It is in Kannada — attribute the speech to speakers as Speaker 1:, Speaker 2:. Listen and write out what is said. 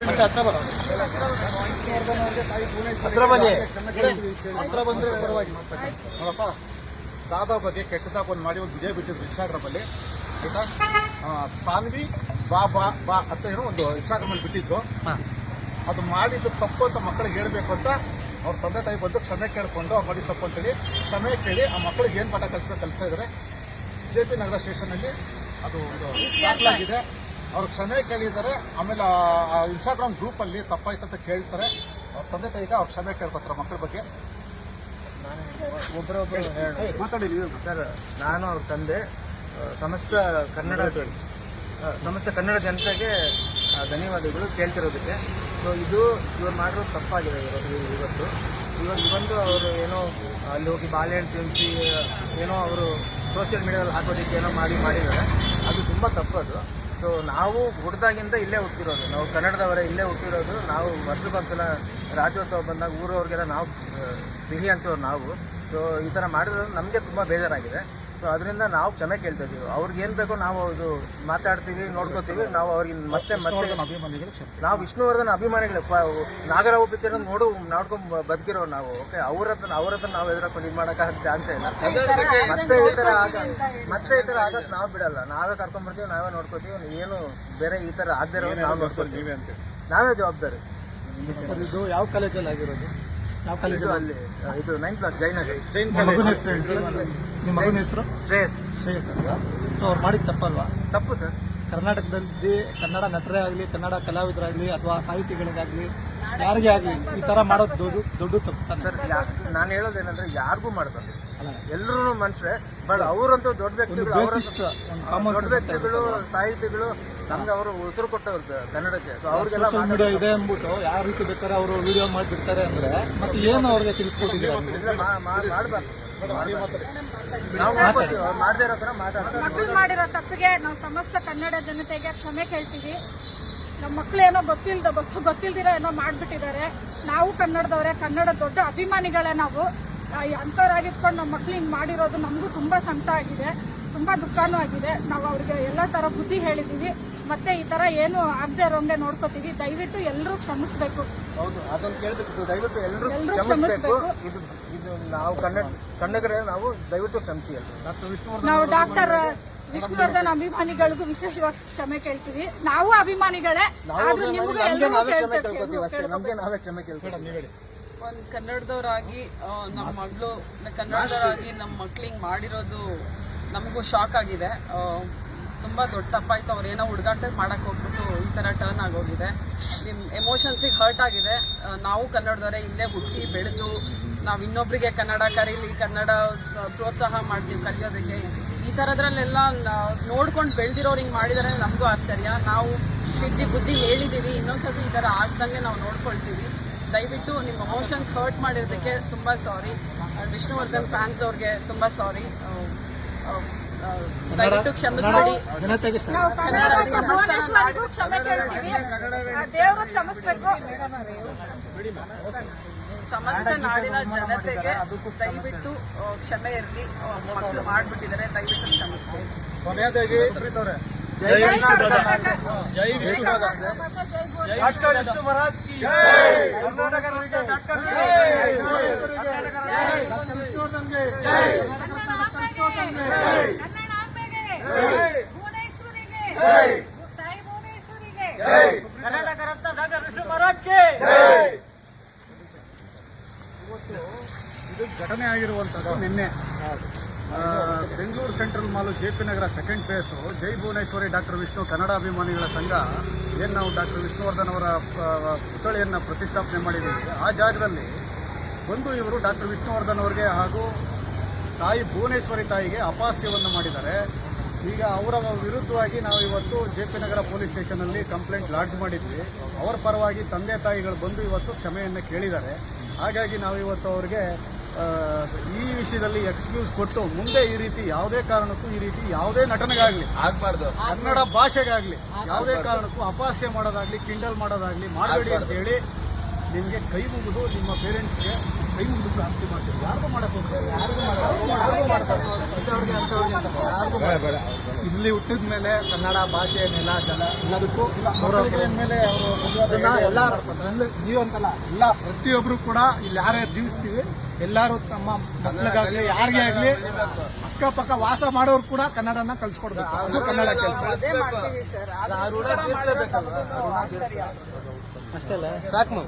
Speaker 1: ಹತ್ರ ಬಂದ್ರೆ ಪರವಾಗಿ ನೋಡಪ್ಪ. ದಾದಾ ಬಗ್ಗೆ ಕೆಟ್ಟದಾಗ ಒಂದು ಮಾಡಿ ಒಂದು ವಿಡಿಯೋ ಬಿಟ್ಟಿದ್ರು ಇನ್ಸ್ಟಾಗ್ರಾಮಲ್ಲಿ, ಆಯ್ತಾ? ಸಾನ್ವಿ ಬಾ ಬಾ ಬಾ ಅಂತ ಏನೋ ಒಂದು ಇನ್ಸ್ಟಾಗ್ರಾಮಲ್ಲಿ ಬಿಟ್ಟಿದ್ದು. ಅದು ಮಾಡಿದ್ದು ತಪ್ಪು ಅಂತ ಮಕ್ಕಳಿಗೆ ಹೇಳ್ಬೇಕು ಅಂತ ಅವ್ರ ತಂದೆ ತಾಯಿ ಬಂದು ಕ್ಷಮೆ ಕೇಳ್ಕೊಂಡು ಅವ್ರು ಮಾಡಿದ್ದು ತಪ್ಪು ಅಂತೇಳಿ ಕ್ಷಮೆ ಕೇಳಿ ಆ ಮಕ್ಕಳಿಗೆ ಏನು ಪಾಠ ಕಲಿಸ್ತಾ ಇದ್ದಾರೆ. JP ನಗರ ಸ್ಟೇಷನಲ್ಲಿ ಅದು ಒಂದು ದಾಖಲಾಗಿದೆ. ಅವ್ರು ಕ್ಷಮೆ ಕೇಳಿದ್ದಾರೆ. ಆಮೇಲೆ ಆ ಇನ್ಸ್ಟಾಗ್ರಾಮ್ ಗ್ರೂಪಲ್ಲಿ ತಪ್ಪಾಯ್ತಂತ ಕೇಳ್ತಾರೆ. ಅವ್ರ ತಂದೆ ತಾಯಿಗೆ ಅವ್ರು ಕ್ಷಮೆ ಕೇಳ್ಕೊತಾರೆ ಮಕ್ಕಳ ಬಗ್ಗೆ.
Speaker 2: ಮಾತಾಡಿ ಸರ್. ನಾನು ಅವ್ರ ತಂದೆ ಸಮಸ್ತ ಕನ್ನಡ ಜನತೆಗೆ ಧನ್ಯವಾದಗಳು ಕೇಳ್ತಿರೋದಕ್ಕೆ. ಸೊ ಇದು ಇವ್ರು ಮಾಡಿರೋದು ತಪ್ಪಾಗಿದೆ. ಇವತ್ತು ಬಂದು ಅವರು ಏನೋ ಅಲ್ಲಿ ಹೋಗಿ ಬಾಳೆಹಣ್ಣು ತಿನ್ನಿಸಿ ಏನೋ ಅವರು ಸೋಷಿಯಲ್ ಮೀಡಿಯಾದಲ್ಲಿ ಹಾಕೋದಕ್ಕೆ ಏನೋ ಮಾಡಿದ್ದಾರೆ. ಅದು ತುಂಬ ತಪ್ಪದು. ಸೊ ನಾವು ಹುಟ್ಟಿದಾಗಿಂದ ಇಲ್ಲೇ ಹುಟ್ಟಿರೋದು, ನಾವು ಕನ್ನಡದವರೇ ಇಲ್ಲೇ ಹುಟ್ಟಿರೋದು. ನಾವು ವರ್ಷಕ್ಕೊಂದ್ಸಲ ರಾಜ್ಯೋತ್ಸವ ಬಂದಾಗ ಊರವ್ರಿಗೆಲ್ಲ ನಾವು ಸಿಹಿ ಹಂಚೋರು ನಾವು. ಸೊ ಈ ಥರ ಮಾಡಿರೋದು ನಮಗೆ ತುಂಬ ಬೇಜಾರಾಗಿದೆ. ಸೊ ಅದರಿಂದ ನಾವು ಕ್ಷಮೆ ಕೇಳ್ತಾ ಇದ್ದೀವಿ. ಅವ್ರಿಗೆ ಏನು ಬೇಕೋ ನಾವು ಅದು ಮಾತಾಡ್ತೀವಿ, ನೋಡ್ಕೋತೀವಿ. ನಾವು ಅವ್ರಿಗೆ ಮತ್ತೆ ನಾವು ವಿಷ್ಣುವರ್ಧನ್ ಅಭಿಮಾನಿಗಳು. ನಾಗರಾವು ಪಿಕ್ಚರ್ ನೋಡ್ಕೊಂಡು ಬದುಕಿರೋರು ನಾವು. ಓಕೆ, ಅವ್ರ ಹತ್ರ ನಾವು ಎದುರಾಕೊಂಡು ಇದು ಮಾಡೋಕ್ಕಾಗಕ್ಕೆ ಚಾನ್ಸೇ ಇಲ್ಲ. ಮತ್ತೆ ಈ ಥರ ಆಗಕ್ಕೆ ನಾವು ಬಿಡಲ್ಲ. ನಾವೇ ಕರ್ಕೊಂಡ್ಬರ್ತೀವಿ, ನಾವೇ ನೋಡ್ಕೋತೀವಿ. ಏನು ಬೇರೆ ಈ ಥರ ಆಗದೆ ಇರೋದು ನಾವು ನೋಡ್ಕೊತೀವಿ. ನಾವೇ ಜವಾಬ್ದಾರಿ.
Speaker 1: ಇದು ಯಾವ ಕಾಲೇಜಲ್ಲಿ ಆಗಿರೋದು? ಯಾವ ಕಾಲೇಜ್?
Speaker 2: ಅಲ್ಲಿ ಇದು 9th ಕ್ಲಾಸ್ ಜೈನಗರ್.
Speaker 1: ನಿಮ್ಮ ಮಗನ ಹೆಸರು ಶ್ರೇಯಸ್ ಅಂತ. ಸೊ ಅವ್ರು ಮಾಡಿದ ತಪ್ಪಲ್ವಾ?
Speaker 2: ತಪ್ಪು ಸರ್.
Speaker 1: ಕರ್ನಾಟಕದಲ್ಲಿ ಕನ್ನಡ ನಟರೇ ಆಗಲಿ, ಕನ್ನಡ ಕಲಾವಿದರಾಗಲಿ ಅಥವಾ ಸಾಹಿತಿಗಳಿಗಾಗಲಿ ಯಾರಿಗೇ ಆಗಲಿ ಈ ತರ ಮಾಡೋದು ದೊಡ್ಡ ತಪ್ಪು
Speaker 2: ಸರ್. ನಾನು ಹೇಳೋದೇನಂದ್ರೆ ಯಾರಿಗೂ ಮಾಡ್ಬಾರ್ದು. ಎಲ್ಲರೂ ಮನುಷ್ಯರೇ. ಬಟ್ ಅವರಂತೂ ದೊಡ್ಡ ವ್ಯಕ್ತಿಗಳು, ಸಾಹಿತಿಗಳು. ನಮ್ಗೆ ಅವರು ಉಸಿರು ಕೊಟ್ಟವ್ರು ಕನ್ನಡಕ್ಕೆ. ಅವ್ರಿಗೆಲ್ಲ
Speaker 1: ಸೋಷಿಯಲ್ ಮೀಡಿಯಾ ಇದೆ ಅಂದ್ಬಿಟ್ಟು ಯಾವ ರೀತಿ ಬೇಕಾದ್ರೆ ಅವರು ವಿಡಿಯೋ ಮಾಡಿಬಿಡ್ತಾರೆ ಅಂದ್ರೆ ಮತ್ತೆ ಏನು ಅವ್ರಿಗೆ ತಿಳಿಸ್ಕೊಟ್ಟಿದ್ದೀರಾ?
Speaker 2: ಮಾಡಬಾರ್ದು. ನಾವು ಮಾಡ್ಕೋತೀವಿ. ಅವ್ರು ಮಾಡದೇ ಇರೋ ಥರ
Speaker 3: ಮಕ್ಕಳು ಮಾಡಿರೋ ತಪ್ಪಿಗೆ ನಾವು ಸಮಸ್ತ ಕನ್ನಡ ಜನತೆಗೆ ಕ್ಷಮೆ ಕೇಳ್ತೀವಿ. ನಮ್ಮ ಮಕ್ಕಳೇನೋ ಗೊತ್ತಿಲ್ದಿರೋ ಏನೋ ಮಾಡ್ಬಿಟ್ಟಿದ್ದಾರೆ. ನಾವು ಕನ್ನಡದವರೇ, ಕನ್ನಡ ದೊಡ್ಡ ಅಭಿಮಾನಿಗಳೇ ನಾವು. ಅಂಥವ್ರಾಗಿಟ್ಕೊಂಡು ನಮ್ಮ ಮಕ್ಳು ಹಿಂಗೆ ಮಾಡಿರೋದು ನಮಗೂ ತುಂಬ ಸಂಕಟ ಆಗಿದೆ, ತುಂಬ ದುಃಖನೂ ಆಗಿದೆ. ನಾವು ಅವ್ರಿಗೆ ಎಲ್ಲ ಥರ ಬುದ್ಧಿ ಹೇಳಿದ್ದೀವಿ. ಮತ್ತೆ ಈ ಥರ ಏನು ಆಗದೆ ಇರೋಂಗೆ ನೋಡ್ಕೋತೀವಿ. ದಯವಿಟ್ಟು ಎಲ್ಲರೂ ಕ್ಷಮಿಸ್ಬೇಕು.
Speaker 2: ಹೌದು, ಅದೊಂದು ಕೇಳಬೇಕು. ದಯವಿಟ್ಟು ಎಲ್ಲರೂ ಕ್ಷಮಿಸಬೇಕು. ಇದು ನಾವು ಕನ್ನಡಿಗರೇ, ನಾವು ದಯವಿಟ್ಟು ಕ್ಷಮಿಸಿ.
Speaker 3: ನಾವು ಡಾಕ್ಟರ್ ವಿಷ್ಣುವರ್ಧನ್ ಅಭಿಮಾನಿಗಳಿಗೂ ವಿಶೇಷವಾಗಿ ಕ್ಷಮೆ ಕೇಳ್ತೀವಿ. ನಾವು ಅಭಿಮಾನಿಗಳೇ, ಆದ್ರೂ ನಿಮಗೂ ಎಲ್ಲರೂ
Speaker 2: ನಮ್ಗೆ ನಾವೇ ಕ್ಷಮೆ ಕೇಳ್ತೀವಿ.
Speaker 4: ಒಂದು ಕನ್ನಡದವರಾಗಿ ನಮ್ಮ ಮಗಳು ಕನ್ನಡದವರಾಗಿ ನಮ್ಮ ಮಕ್ಳಿಗೆ ಮಾಡಿರೋದು ನಮಗೂ ಶಾಕ್ ಆಗಿದೆ. ತುಂಬ ದೊಡ್ಡ ತಪ್ಪಾಯ್ತು. ಅವ್ರು ಏನೋ ಹುಡುಗಾಟ ಮಾಡಕ್ಕೆ ಹೋಗ್ಬಿಟ್ಟು ಈ ಥರ ಟರ್ನ್ ಆಗೋಗಿದೆ. ನಿಮ್ಮ ಎಮೋಷನ್ಸಿಗೆ ಹರ್ಟ್ ಆಗಿದೆ. ನಾವು ಕನ್ನಡದವರೇ, ಇಲ್ಲೇ ಹುಟ್ಟಿ ಬೆಳೆದು ನಾವು ಇನ್ನೊಬ್ಬರಿಗೆ ಕನ್ನಡ ಕರೀಲಿ, ಕನ್ನಡ ಪ್ರೋತ್ಸಾಹ ಮಾಡ್ತೀವಿ ಕಲಿಯೋದಕ್ಕೆ. ಈ ಥರದ್ರಲ್ಲೆಲ್ಲ ನೋಡ್ಕೊಂಡು ಬೆಳೆದಿರೋರು ಹಿಂಗೆ ಮಾಡಿದರೆ ನಮಗೂ ಆಶ್ಚರ್ಯ. ನಾವು ತಿದ್ದಿ ಬುದ್ಧಿ ಹೇಳಿದ್ದೀವಿ. ಇನ್ನೊಂದ್ಸತಿ ಈ ಥರ ಆಗ್ದಂಗೆ ನಾವು ನೋಡ್ಕೊಳ್ತೀವಿ. ದಯವಿಟ್ಟು ನಿಮ್ಮ ಎಮೋಷನ್ಸ್ ಹರ್ಟ್ ಮಾಡಿರೋದಕ್ಕೆ ತುಂಬ ಸಾರಿ. ವಿಷ್ಣುವರ್ಧನ್ ಫ್ಯಾನ್ಸ್ ಅವ್ರಿಗೆ ತುಂಬ ಸಾರಿ. ದಯವಿಟ್ಟು ಕ್ಷಮಿಸ್ಬೇಡಿ.
Speaker 3: ನಾವು ಕನ್ನಡ ಭುವನೇಶ್ವರಿಗೂ ಕ್ಷಮೆ ಕೇಳ್ತೀವಿ. ದೇವರು ಕ್ಷಮಿಸ್ಬೇಕು.
Speaker 4: ಸಮಸ್ತ ನಾಡಿನ ಜನತೆಗೆ ದಯವಿಟ್ಟು ಕ್ಷಮೆ ಇರಲಿ. ಮಕ್ಕಳು ಮಾಡ್ಬಿಟ್ಟಿದ್ದಾರೆ, ದಯವಿಟ್ಟು ಕ್ಷಮಿಸ್ಬೇಕು.
Speaker 2: ಕೊನೆಯದಾಗಿ
Speaker 1: ಜೈ ವಿಷ್ಣು ಮಹಾರಾಜ್ ಕಿ
Speaker 2: ಇದು ಘಟನೆ ಆಗಿರುವಂಥದ್ದು ನಿನ್ನೆ ಬೆಂಗಳೂರು ಸೆಂಟ್ರಲ್ ಮಾಲು JP ನಗರ 2nd ಫೇಸು ಜೈ ಭುವನೇಶ್ವರಿ ಡಾಕ್ಟರ್ ವಿಷ್ಣು ಕನ್ನಡ ಅಭಿಮಾನಿಗಳ ಸಂಘ ಏನು ನಾವು ಡಾಕ್ಟರ್ ವಿಷ್ಣುವರ್ಧನ್ ಅವರ ಪುತ್ಥಳಿಯನ್ನು ಪ್ರತಿಷ್ಠಾಪನೆ ಮಾಡಿದ್ದೀವಿ. ಆ ಜಾಗದಲ್ಲಿ ಬಂದು ಇವರು ಡಾಕ್ಟರ್ ವಿಷ್ಣುವರ್ಧನ್ ಅವರಿಗೆ ಹಾಗೂ ತಾಯಿ ಭುವನೇಶ್ವರಿ ತಾಯಿಗೆ ಅಪಹಾಸ್ಯವನ್ನು ಮಾಡಿದ್ದಾರೆ. ಈಗ ಅವರ ವಿರುದ್ಧವಾಗಿ ನಾವು ಇವತ್ತು JP ನಗರ ಪೊಲೀಸ್ ಸ್ಟೇಷನಲ್ಲಿ ಕಂಪ್ಲೇಂಟ್ ಲಾಡ್ಜ್ ಮಾಡಿದ್ವಿ. ಅವರ ಪರವಾಗಿ ತಂದೆ ತಾಯಿಗಳು ಬಂದು ಇವತ್ತು ಕ್ಷಮೆಯನ್ನು ಕೇಳಿದ್ದಾರೆ. ಹಾಗಾಗಿ ನಾವು ಇವತ್ತು ಅವರಿಗೆ ಈ ವಿಷಯದಲ್ಲಿ ಎಕ್ಸ್ಕ್ಯೂಸ್ ಕೊಟ್ಟು ಮುಂದೆ ಈ ರೀತಿ ಯಾವುದೇ ಕಾರಣಕ್ಕೂ ಈ ರೀತಿ ಯಾವುದೇ ನಟನೆಗಾಗಲಿ ಆಗಬಾರ್ದು, ಕನ್ನಡ ಭಾಷೆಗಾಗಲಿ ಯಾವುದೇ ಕಾರಣಕ್ಕೂ ಅಪಹಾಸ್ಯ ಮಾಡೋದಾಗ್ಲಿ, ಕಿಂಡಲ್ ಮಾಡೋದಾಗ್ಲಿ ಮಾಡಬೇಡಿ ಅಂತ ಹೇಳಿ
Speaker 1: ನಿಮಗೆ ಕೈ ಮುಗಿದು ನಿಮ್ಮ ಪೇರೆಂಟ್ಸ್ಗೆ ಕೈ ಮುಗಿದು ಪ್ರಾರ್ಥನೆ ಮಾಡ್ತೀವಿ. ಯಾರಿಗೂ ಮಾಡಕ್ಕೆ ಹೋಗ್ತಾರೆ, ಯಾರಿಗೂ ಮಾಡ್ತಾರೆ ಇಲ್ಲಿ ಹುಟ್ಟಿದ ಮೇಲೆ ಕನ್ನಡ ಭಾಷೆ ನೆಲ ಜಲ ಎಲ್ಲದಕ್ಕೂ ಮೇಲೆ ಅವರು ಎಲ್ಲ ನೀವಂತಲ್ಲ ಎಲ್ಲ ಪ್ರತಿಯೊಬ್ಬರು ಕೂಡ ಇಲ್ಲಿ ಯಾರ್ಯಾರು ಜೀವಿಸ್ತೀವಿ ಎಲ್ಲರೂ ತಮ್ಮ ಮಕ್ಕಳಿಗಾಗ್ಲಿ ಯಾರಿಗೇ ಆಗ್ಲಿ ಅಕ್ಕಪಕ್ಕ ವಾಸ ಮಾಡೋರು ಕೂಡ ಕನ್ನಡನ ಕಲ್ಸ್ಕೊಡ್ಬೇಕು. ಅದು ಕನ್ನಡ ಕೆಲಸ.
Speaker 4: ಅದೇ ಮಾಡ್ತೀವಿ ಸರ್.
Speaker 2: ಅಷ್ಟೇ ಅಲ್ಲ ಸಾಕು.